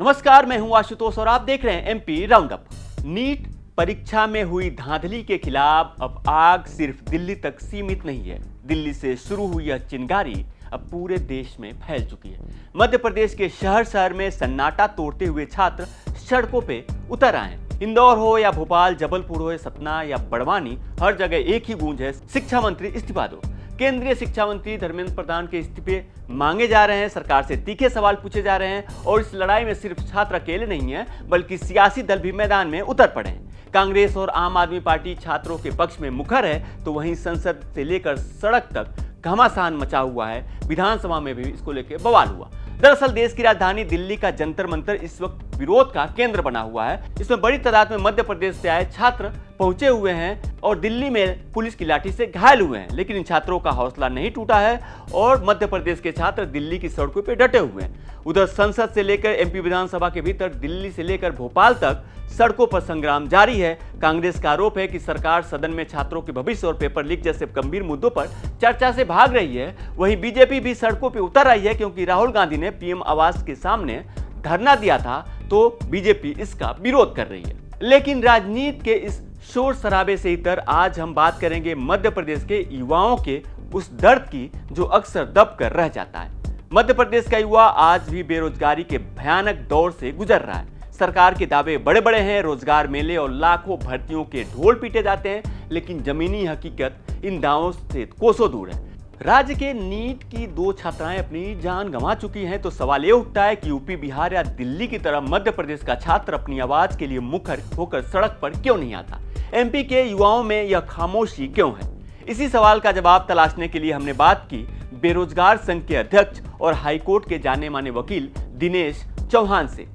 नमस्कार, मैं हूं आशुतोष और आप देख रहे हैं एमपी राउंड अप। नीट परीक्षा में हुई धांधली के खिलाफ अब आग सिर्फ दिल्ली तक सीमित नहीं है। दिल्ली से शुरू हुई यह चिंगारी अब पूरे देश में फैल चुकी है। मध्य प्रदेश के शहर शहर में सन्नाटा तोड़ते हुए छात्र सड़कों पे उतर आए हैं। इंदौर हो या भोपाल, जबलपुर हो या सतना या बड़वानी, हर जगह एक ही गूंज है, शिक्षा मंत्री इस्तीफा दो। केंद्रीय शिक्षा मंत्री धर्मेंद्र प्रधान के इस्तीफे मांगे जा रहे हैं, सरकार से तीखे सवाल पूछे जा रहे हैं और इस लड़ाई में सिर्फ छात्र अकेले नहीं हैं, बल्कि सियासी दल भी मैदान में उतर पड़े हैं। कांग्रेस और आम आदमी पार्टी छात्रों के पक्ष में मुखर है, तो वहीं संसद से लेकर सड़क तक घमासान मचा हुआ है। विधानसभा में भी इसको लेकर बवाल हुआ। दरअसल देश की राजधानी दिल्ली का जंतर मंतर इस वक्त विरोध का केंद्र बना हुआ है। इसमें बड़ी तादाद में मध्य प्रदेश से आए छात्र पहुंचे हुए हैं और दिल्ली में पुलिस की लाठी से घायल हुए हैं, लेकिन इन छात्रों का हौसला नहीं टूटा है और मध्य प्रदेश के छात्र दिल्ली की सड़कों पर डटे हुए हैं। उधर संसद से लेकर एमपी विधानसभा के भीतर दिल्ली से लेकर भोपाल तक सड़कों पर संग्राम जारी है। कांग्रेस का आरोप है कि सरकार सदन में छात्रों के भविष्य और पेपर लीक जैसे गंभीर मुद्दों पर चर्चा से भाग रही है। वहीं बीजेपी भी सड़कों पर उतर आई है, क्योंकि राहुल गांधी ने पीएम आवास के सामने धरना दिया था, तो बीजेपी इसका विरोध कर रही है। लेकिन राजनीति के इस शोर शराबे से इतर आज हम बात करेंगे मध्य प्रदेश के युवाओं के उस दर्द की जो अक्सर दब कर रह जाता है। मध्य प्रदेश का युवा आज भी बेरोजगारी के भयानक दौर से गुजर रहा है। सरकार के दावे बड़े बड़े हैं, रोजगार मेले और लाखों भर्तियों के ढोल पीटे जाते हैं, लेकिन जमीनी हकीकत इन दावों से कोसों दूर है। राज्य के नीट की 2 छात्राएं अपनी जान गंवा चुकी हैं, तो सवाल ये उठता है कि यूपी, बिहार या दिल्ली की तरह मध्य प्रदेश का छात्र अपनी आवाज के लिए मुखर होकर सड़क पर क्यों नहीं आता? एमपी के युवाओं में यह खामोशी क्यों है? इसी सवाल का जवाब तलाशने के लिए हमने बात की बेरोजगार संघ के अध्यक्ष और हाईकोर्ट के जाने माने वकील दिनेश चौहान से,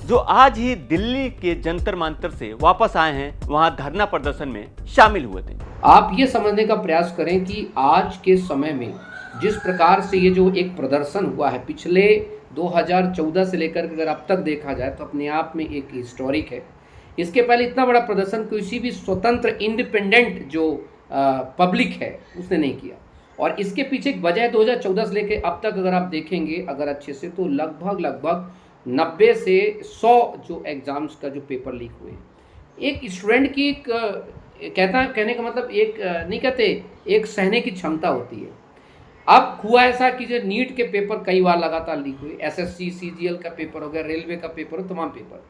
जो आज ही दिल्ली के जंतर मंतर से वापस आए हैं, वहां धरना प्रदर्शन में शामिल हुए थे। आप ये समझने का प्रयास करें कि आज के समय में जिस प्रकार से ये जो एक प्रदर्शन हुआ है पिछले 2014 से लेकर अगर अब तक देखा जाए तो अपने आप में एक हिस्टोरिक है। इसके पहले इतना बड़ा प्रदर्शन किसी भी स्वतंत्र इंडिपेंडेंट जो पब्लिक है उसने नहीं किया। और इसके पीछे एक वजह 2014 से लेकर अब तक अगर आप देखेंगे अगर अच्छे से तो लगभग 90 से 100 जो एग्ज़ाम्स का जो पेपर लीक हुए। एक स्टूडेंट की कहने का मतलब एक नहीं कहते एक सहने की क्षमता होती है। अब हुआ ऐसा कि जो नीट के पेपर कई बार लगातार लीक हुए, एसएससी सीजीएल का पेपर हो गया, रेलवे का पेपर हो, तमाम पेपर।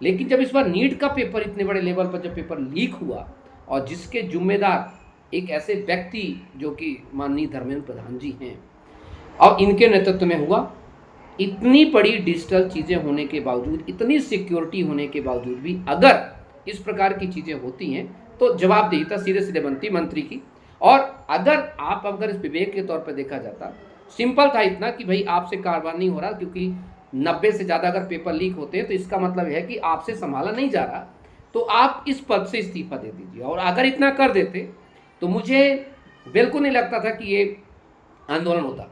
लेकिन जब इस बार नीट का पेपर इतने बड़े लेवल पर जब पेपर लीक हुआ और जिसके जिम्मेदार एक ऐसे व्यक्ति जो कि माननीय धर्मेंद्र प्रधान जी हैं और इनके नेतृत्व में हुआ, इतनी बड़ी डिजिटल चीज़ें होने के बावजूद, इतनी सिक्योरिटी होने के बावजूद भी अगर इस प्रकार की चीज़ें होती हैं तो जवाबदेहिता सीधे सीधे बनती मंत्री की। और अगर इस विवेक के तौर पर देखा जाता, सिंपल था इतना कि भाई आपसे कारोबार नहीं हो रहा, क्योंकि 90 से ज़्यादा अगर पेपर लीक होते हैं तो इसका मतलब है कि आपसे संभाला नहीं जा रहा, तो आप इस पद से इस्तीफा दे दीजिए। और अगर इतना कर देते तो मुझे बिल्कुल नहीं लगता था कि ये आंदोलन होता।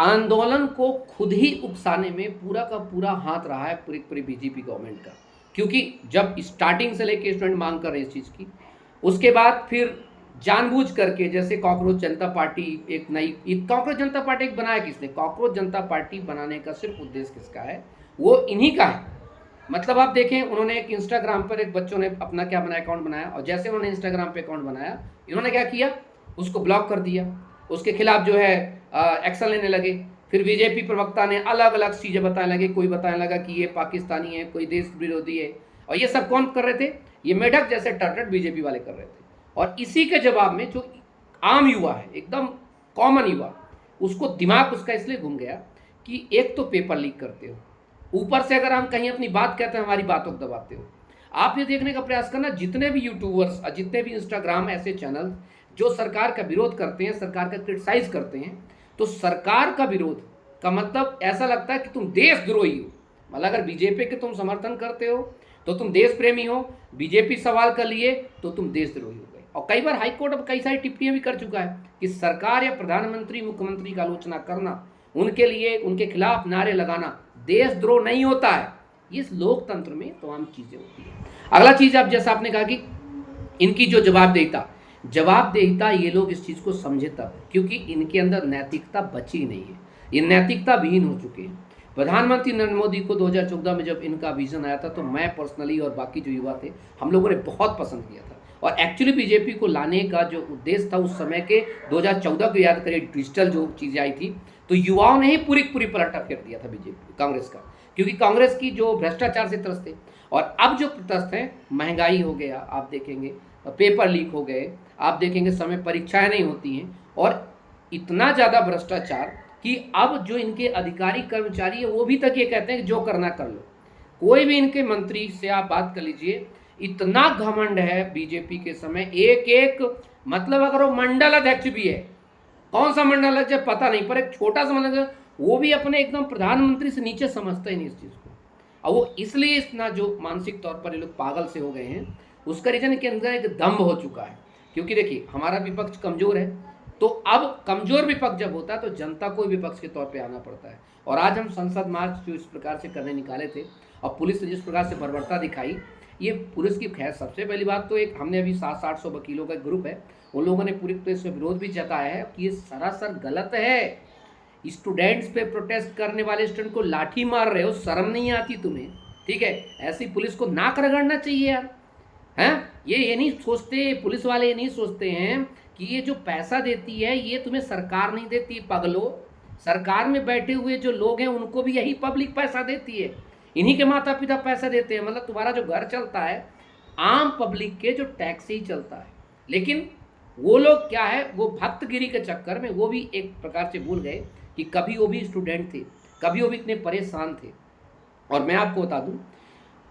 आंदोलन को खुद ही उकसाने में पूरा का पूरा हाथ रहा है पूरी बीजेपी गवर्नमेंट का, क्योंकि जब स्टार्टिंग से लेके स्टूडेंट मांग कर रहे इस चीज़ की, उसके बाद फिर जानबूझ करके जैसे कॉकरोच जनता पार्टी एक नई कॉकरोच जनता पार्टी एक बनाया किसने? कॉकरोच जनता पार्टी बनाने का सिर्फ उद्देश्य किसका है? वो इन्हीं का है। मतलब आप देखें, उन्होंने एक इंस्टाग्राम पर एक बच्चों ने अपना क्या बनाया, अकाउंट बनाया, और जैसे उन्होंने इंस्टाग्राम पे अकाउंट बनाया, इन्होंने क्या किया, उसको ब्लॉक कर दिया, उसके खिलाफ जो है एक्शन लेने लगे। फिर बीजेपी प्रवक्ता ने अलग अलग चीज़ें बताने लगे, कोई बताने लगा कि ये पाकिस्तानी है, कोई देश विरोधी है, और ये सब कौन कर रहे थे? ये मेढक जैसे टर्टट बीजेपी वाले कर रहे थे। और इसी के जवाब में जो आम युवा है, एकदम कॉमन युवा, उसको दिमाग उसका इसलिए घूम गया कि एक तो पेपर लीक करते हो, ऊपर से अगर हम कहीं अपनी बात कहते हैं हमारी बातों को दबाते हो। आप ये देखने का प्रयास करना, जितने भी यूट्यूबर्स, जितने भी इंस्टाग्राम ऐसे चैनल जो सरकार का विरोध करते हैं, सरकार का क्रिटिसाइज करते हैं, तो सरकार का विरोध का मतलब ऐसा लगता है कि तुम देशद्रोही हो। मतलब अगर बीजेपी के तुम समर्थन करते हो तो तुम देश प्रेमी हो, बीजेपी सवाल कर लिए तो तुम देशद्रोही हो गए। और कई बार हाईकोर्ट अब कई सारी टिप्पणियां भी कर चुका है कि सरकार या प्रधानमंत्री, मुख्यमंत्री की आलोचना करना, उनके लिए उनके खिलाफ नारे लगाना देशद्रोह नहीं होता है। इस लोकतंत्र में तमाम चीज़ें होती है। अगला चीज़, अब जैसा आपने कहा कि इनकी जो जवाबदेहिता ये लोग इस चीज़ को समझे तब, क्योंकि इनके अंदर नैतिकता बची नहीं है, ये नैतिकता विहीन हो चुके हैं। प्रधानमंत्री नरेंद्र मोदी को 2014 में जब इनका विजन आया था तो मैं पर्सनली और बाकी जो युवा थे हम लोगों ने बहुत पसंद किया था। और एक्चुअली बीजेपी को लाने का जो उद्देश्य था उस समय के 2014 को याद करिए, डिजिटल जो चीज़ें आई थी तो युवाओं ने ही पूरी पूरी पलटा फेर दिया था बीजेपी कांग्रेस का, क्योंकि कांग्रेस की जो भ्रष्टाचार से त्रस्त थे। और अब जो त्रस्त हैं, महंगाई हो गया, आप देखेंगे पेपर लीक हो गए, आप देखेंगे समय परीक्षाएं नहीं होती हैं, और इतना ज़्यादा भ्रष्टाचार कि अब जो इनके अधिकारी कर्मचारी है वो भी तक ये कहते हैं कि जो करना कर लो। कोई भी इनके मंत्री से आप बात कर लीजिए, इतना घमंड है बीजेपी के समय, एक एक मतलब अगर वो मंडल अध्यक्ष भी है, कौन सा मंडल अध्यक्ष पता नहीं, पर एक छोटा सा मंडल वो भी अपने एकदम प्रधानमंत्री से नीचे समझते ही नहीं इस चीज़ को। और वो इसलिए इतना जो मानसिक तौर पर ये लोग पागल से हो गए हैं, उसका रीजन के अंदर एक दम्भ हो चुका है। क्योंकि देखिए हमारा विपक्ष कमज़ोर है, तो अब कमज़ोर विपक्ष जब होता है तो जनता को विपक्ष के तौर पे आना पड़ता है। और आज हम संसद मार्च जो इस प्रकार से करने निकाले थे और पुलिस ने जिस प्रकार से बर्बरता दिखाई, ये पुलिस की खैर सबसे पहली बात तो एक हमने अभी 700-800 वकीलों का एक ग्रुप है, उन लोगों ने पूरी तरह से विरोध भी जताया है कि ये सरासर गलत है। स्टूडेंट्स पे प्रोटेस्ट करने वाले स्टूडेंट को लाठी मार रहे हो, शर्म नहीं आती तुम्हें? ठीक है, ऐसी पुलिस को नाक रगड़ना चाहिए यार। हैं, ये नहीं सोचते पुलिस वाले, ये नहीं सोचते हैं कि ये जो पैसा देती है ये तुम्हें सरकार नहीं देती पगलो। सरकार में बैठे हुए जो लोग हैं उनको भी यही पब्लिक पैसा देती है, इन्हीं के माता पिता पैसा देते हैं। मतलब तुम्हारा जो घर चलता है आम पब्लिक के जो टैक्स से ही चलता है। लेकिन वो लोग क्या है, वो भक्तगिरी के चक्कर में वो भी एक प्रकार से भूल गए कि कभी वो भी स्टूडेंट थे, कभी वो भी इतने परेशान थे। और मैं आपको बता दूं,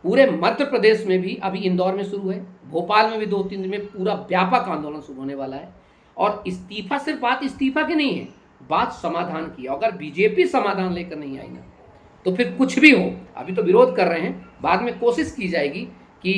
पूरे मध्य प्रदेश में भी अभी इंदौर में शुरू है, भोपाल में भी 2-3 दिन में पूरा व्यापक आंदोलन शुरू होने वाला है। और इस्तीफा, सिर्फ बात इस्तीफा की नहीं है, बात समाधान की। अगर बीजेपी समाधान लेकर नहीं आई ना तो फिर कुछ भी हो, अभी तो विरोध कर रहे हैं, बाद में कोशिश की जाएगी कि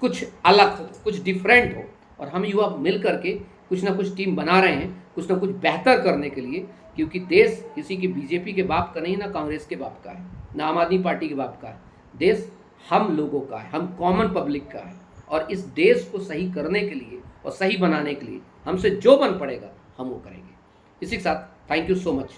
कुछ अलग हो, कुछ डिफरेंट हो। और हम युवा मिल करके कुछ ना कुछ टीम बना रहे हैं, कुछ ना कुछ बेहतर करने के लिए। क्योंकि देश किसी की बीजेपी के बाप का नहीं, ना कांग्रेस के बाप का है, ना आम आदमी पार्टी के बाप का है। देश हम लोगों का है, हम कॉमन पब्लिक का है। और इस देश को सही करने के लिए और सही बनाने के लिए हमसे जो बन पड़ेगा हम वो करेंगे। इसी के साथ थैंक यू सो मच,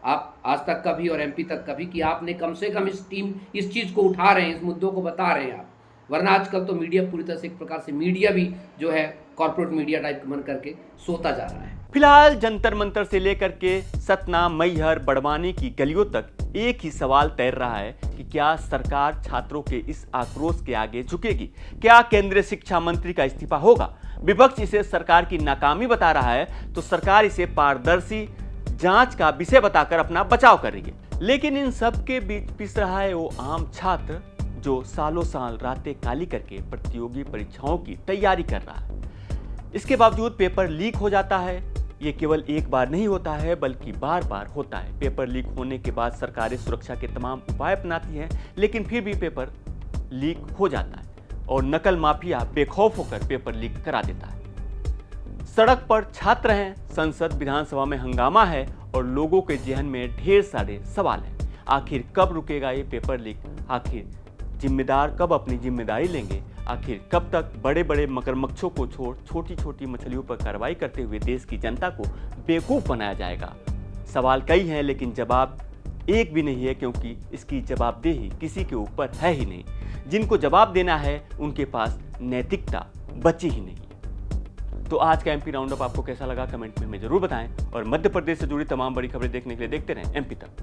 आप आज तक का भी और एमपी तक का भी, कि आपने कम से कम इस चीज़ को उठा रहे हैं, इस मुद्दों को बता रहे हैं आप। वरना आजकल तो मीडिया पूरी तरह से एक प्रकार से मीडिया भी जो है कॉर्पोरेट मीडिया टाइप बन करके सोता जा रहा है। फिलहाल जंतर मंतर से लेकर के सतना, मैहर, बड़वानी की गलियों तक एक ही सवाल तैर रहा है कि क्या सरकार छात्रों के इस आक्रोश के आगे झुकेगी? क्या केंद्रीय शिक्षा मंत्री का इस्तीफा होगा? विपक्ष इसे सरकार की नाकामी बता रहा है तो सरकार इसे पारदर्शी जांच का विषय बताकर अपना बचाव कर रही है। लेकिन इन सब के बीच पिस रहा है वो आम छात्र जो सालों साल रातें काली करके प्रतियोगी परीक्षाओं की तैयारी कर रहा है। इसके बावजूद पेपर लीक हो जाता है। ये केवल एक बार नहीं होता है बल्कि बार बार होता है। पेपर लीक होने के बाद सरकारें सुरक्षा के तमाम उपाय अपनाती हैं, लेकिन फिर भी पेपर लीक हो जाता है और नकल माफिया बेखौफ होकर पेपर लीक करा देता है। सड़क पर छात्र हैं, संसद विधानसभा में हंगामा है और लोगों के जहन में ढेर सारे सवाल हैं। आखिर कब रुकेगा ये पेपर लीक? आखिर जिम्मेदार कब अपनी जिम्मेदारी लेंगे? आखिर कब तक बड़े बड़े मगरमच्छों को छोड़ छोटी छोटी मछलियों पर कार्रवाई करते हुए देश की जनता को बेवकूफ बनाया जाएगा? सवाल कई हैं लेकिन जवाब एक भी नहीं है, क्योंकि इसकी जवाबदेही किसी के ऊपर है ही नहीं। जिनको जवाब देना है उनके पास नैतिकता बची ही नहीं। तो आज का एमपी राउंडअप आपको कैसा लगा कमेंट में हमें जरूर बताएं और मध्य प्रदेश से जुड़ी तमाम बड़ी खबरें देखने के लिए देखते रहें एमपी तक।